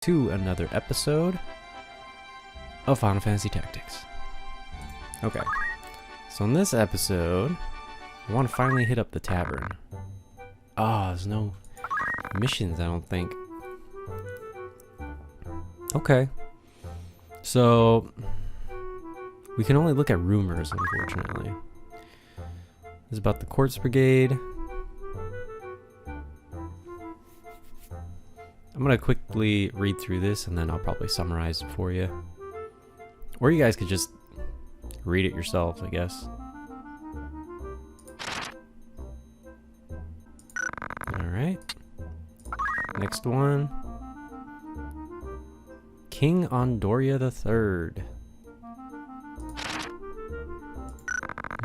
to another episode of Final Fantasy Tactics. Okay, so in this episode, I want to finally hit up the tavern. There's no missions, I don't think. Okay, so we can only look at rumors, unfortunately. This is about the Quartz Brigade. I'm gonna quickly read through this and then I'll probably summarize it for you. Or you guys could just read it yourselves, I guess. Alright. Next one. King Ondoria III.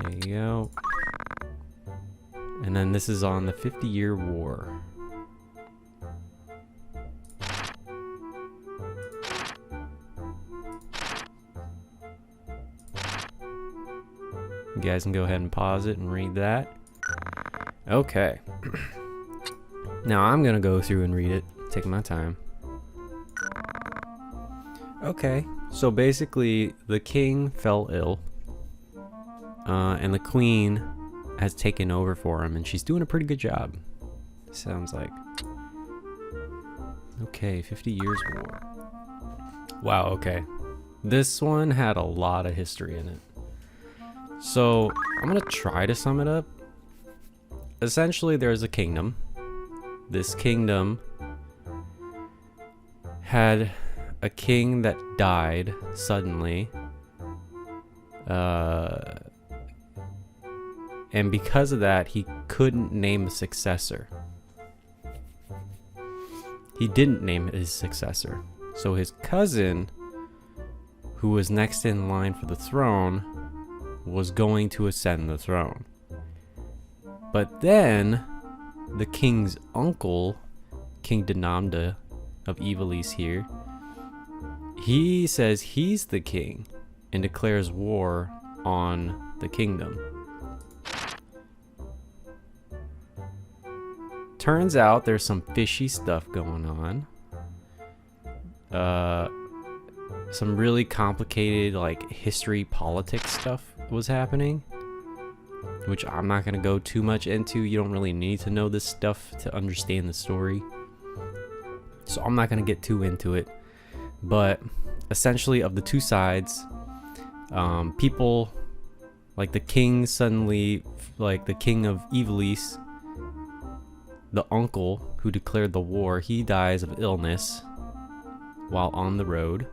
There you go. And then this is on the 50-Year War. You guys can go ahead and pause it and read that. Okay. Now I'm gonna go through and read it, taking my time. Okay, so basically the king fell ill, and the queen has taken over for him, and she's doing a pretty good job. Sounds like. Okay, 50 Years War. Wow, okay. This one had a lot of history in it. So, I'm gonna try to sum it up. Essentially, there's a kingdom. This kingdom had a king that died suddenly. And because of that, he couldn't name a successor. He didn't name his successor. So his cousin, who was next in line for the throne, was going to ascend the throne. But then, the king's uncle, King Denamda of Ivalice here, he says he's the king and declares war on the kingdom. Turns out there's some fishy stuff going on. Some really complicated, like, history, politics stuff was happening, which I'm not going to go too much into. You don't really need to know this stuff to understand the story. So I'm not going to get too into it. But essentially, of the two sides, people, like the king suddenly, like the king of Ivalice, the uncle who declared the war, he dies of illness while on the road.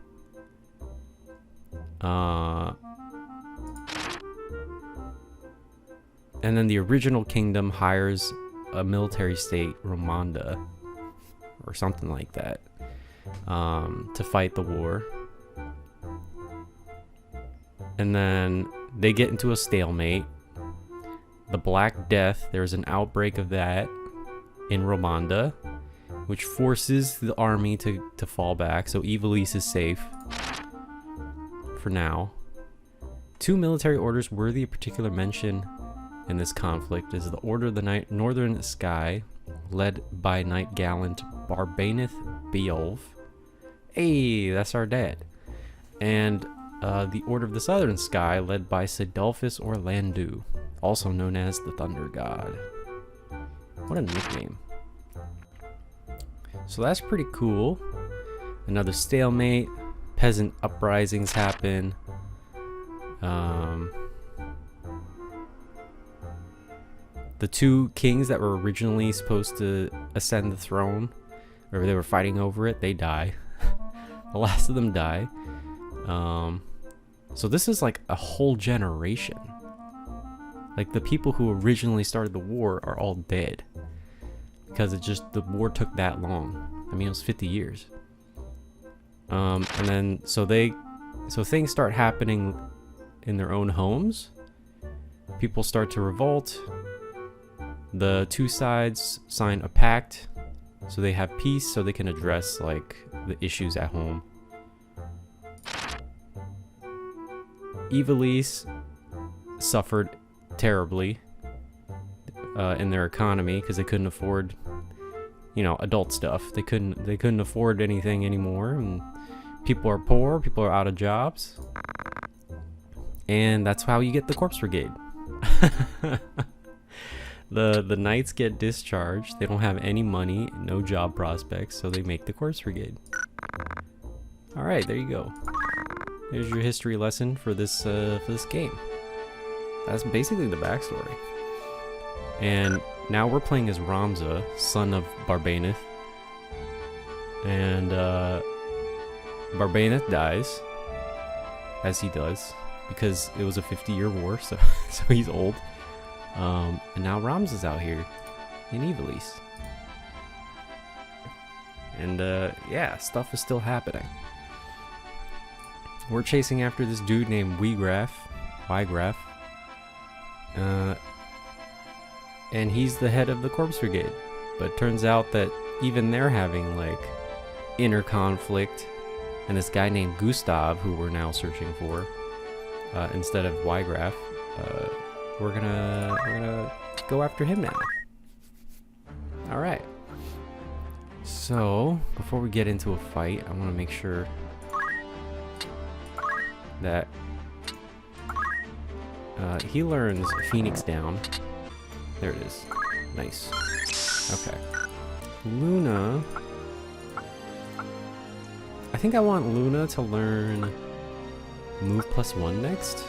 And then the original kingdom hires a military state, Romanda, or something like that, to fight the war. And then they get into a stalemate. The Black Death, there's an outbreak of that in Romanda, which forces the army to fall back, so Ivalice is safe for now. Two military orders worthy of particular mention in this conflict is the Order of the Northern Sky, led by Knight Gallant Barbaneth Beowulf. Hey, that's our dad. And the Order of the Southern Sky, led by Sidolphus Orlandu, also known as the Thunder God. What a nickname. So that's pretty cool. Another stalemate. Peasant uprisings happen. The two kings that were originally supposed to ascend the throne, or they were fighting over it, they die. The last of them die. So this is like a whole generation. Like the people who originally started the war are all dead. Because the war took that long. I mean, it was 50 years. And then, so things start happening in their own homes. People start to revolt. The two sides sign a pact, so they have peace, so they can address, like, the issues at home. Ivalice suffered terribly in their economy because they couldn't afford you know, adult stuff. They couldn't afford anything anymore, and people are poor, people are out of jobs. And that's how you get the corpse brigade. The knights get discharged. They don't have any money, no job prospects, so they make the corpse brigade. All right, there you go. There's your history lesson for this game. That's basically the backstory. And now we're playing as Ramza, son of Barbaneth. And Barbaneth dies, as he does, because it was a 50-year war, so he's old. And now Ramza's out here in Ivalice. And yeah, stuff is still happening. We're chasing after this dude named Wygraf. And he's the head of the Corpse Brigade. But it turns out that even they're having like inner conflict. And this guy named Gustav, who we're now searching for, instead of Wygraf, we're gonna go after him now. All right. So before we get into a fight, I want to make sure that he learns Phoenix Down. There it is. Nice. Okay. Luna. I think I want Luna to learn Move +1 next.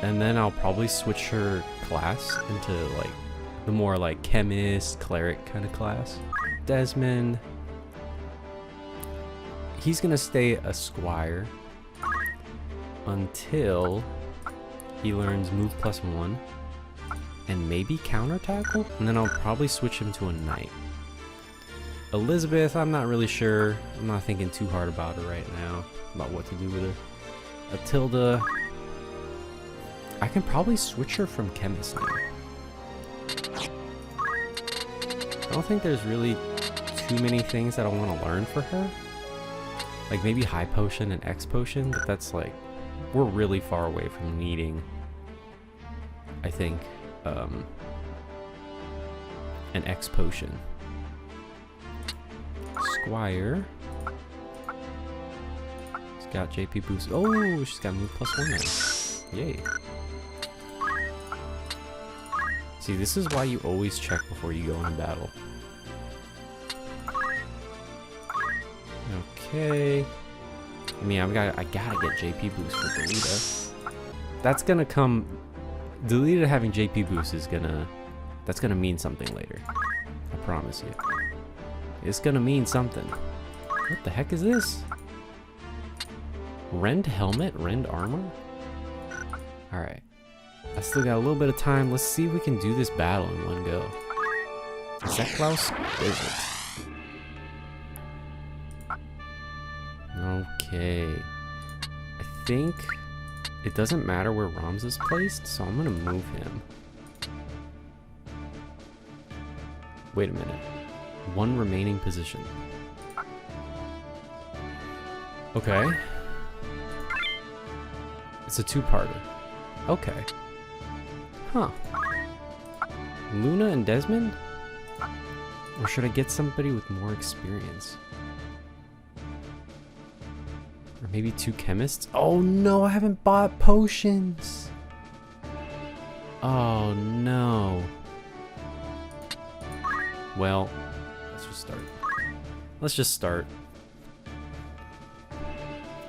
And then I'll probably switch her class into like the more like chemist, cleric kind of class. Desmond. He's gonna stay a squire until he learns Move +1 and maybe counter tackle, and then I'll probably switch him to a knight. Elizabeth, I'm not really sure. I'm not thinking too hard about her right now, about what to do with her. Matilda, I can probably switch her from chemist now. I don't think there's really too many things that I want to learn for her. Like maybe high potion and X potion, but that's like, we're really far away from needing, I think, an X potion. Squire. She's got JP boost. Oh, she's got Move +1 now. Yay. See, this is why you always check before you go into battle. Okay. I mean, I gotta get JP boost for Delita. That's gonna come. Delita having JP boost is that's gonna mean something later. I promise you. It's gonna mean something. What the heck is this? Rend helmet? Rend armor? Alright. I still got a little bit of time. Let's see if we can do this battle in one go. Is that Klaus? Is it? Okay. I think it doesn't matter where Ramza is placed, so I'm gonna move him. Wait a minute. One remaining position. Okay. It's a two-parter. Okay. Huh. Luna and Desmond? Or should I get somebody with more experience? Or maybe two chemists? Oh no, I haven't bought potions! Oh no. Well, let's just start. Let's just start.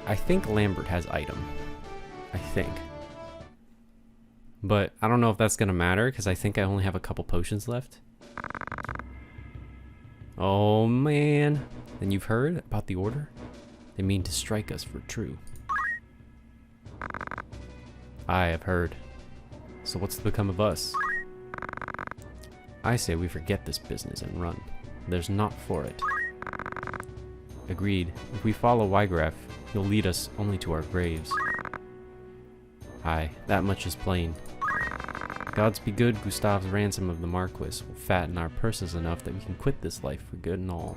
I think Lambert has item. I think. But I don't know if that's gonna matter, because I think I only have a couple potions left. Oh man. Then you've heard about the order? They mean to strike us for Thru. I have heard. So what's to become of us? I say we forget this business and run. There's naught for it. Agreed. If we follow Wygraf, he'll lead us only to our graves. Aye, that much is plain. Gods be good, Gustav's ransom of the Marquis will fatten our purses enough that we can quit this life for good and all.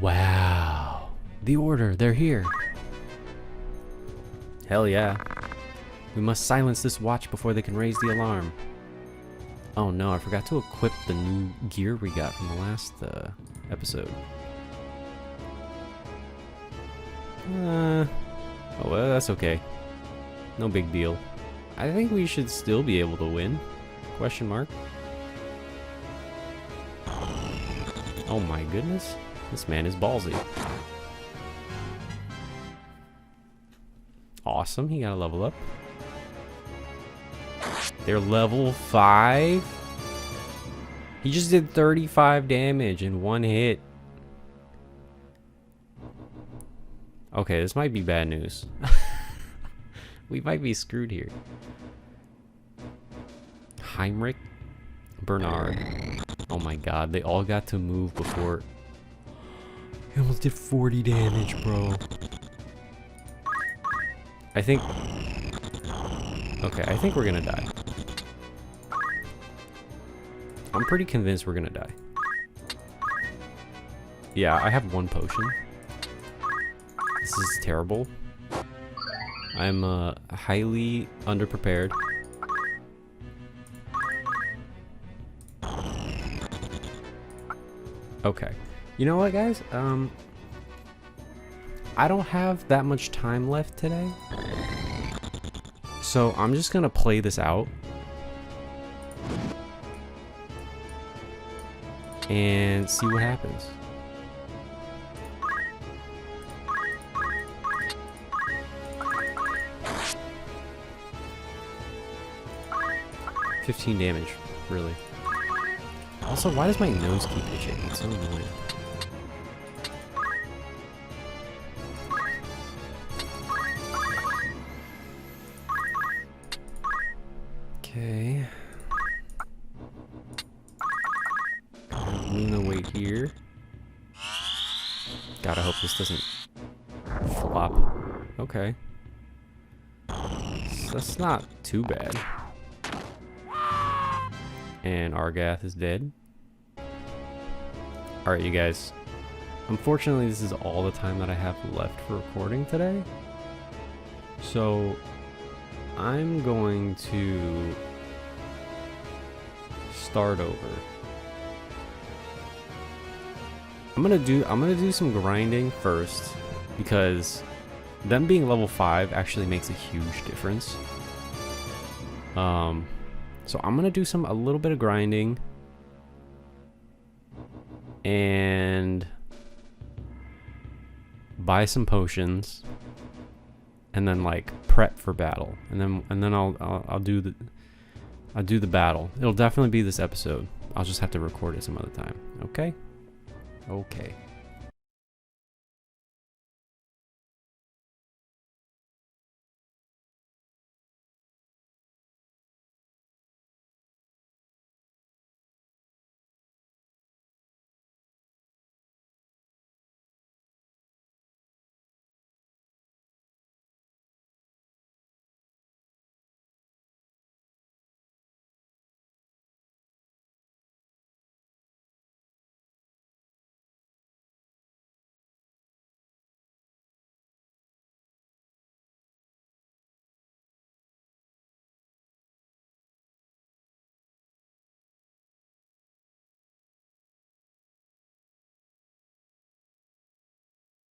Wow. The order, they're here. Hell yeah. We must silence this watch before they can raise the alarm. Oh no, I forgot to equip the new gear we got from the last episode. Oh, well, that's okay. No big deal. I think we should still be able to win. Question mark. Oh my goodness. This man is ballsy. Awesome, he got a level up. They're level 5. He just did 35 damage in one hit. Okay, this might be bad news. We might be screwed here. Heinrich, Bernard. Oh my god, they all got to move before. He almost did 40 damage, bro. I think... Okay, I think we're gonna die. I'm pretty convinced we're gonna die. Yeah, I have 1 potion. This is terrible. I'm highly underprepared. Okay. You know what, guys? I don't have that much time left today. So I'm just gonna play this out. And see what happens. $15 damage, really. Also, why does my nose keep itching? It's so annoying. Okay. I'm gonna wait here. God, I hope this doesn't flop. Okay. So that's not too bad. And Argath is dead. Alright, you guys. Unfortunately, this is all the time that I have left for recording today. So, I'm going to start over. I'm gonna do some grinding first, because them being level 5 actually makes a huge difference. So I'm gonna do a little bit of grinding and buy some potions, and then like prep for battle, and then I'll do the battle. It'll definitely be this episode. I'll just have to record it some other time. Okay? Okay.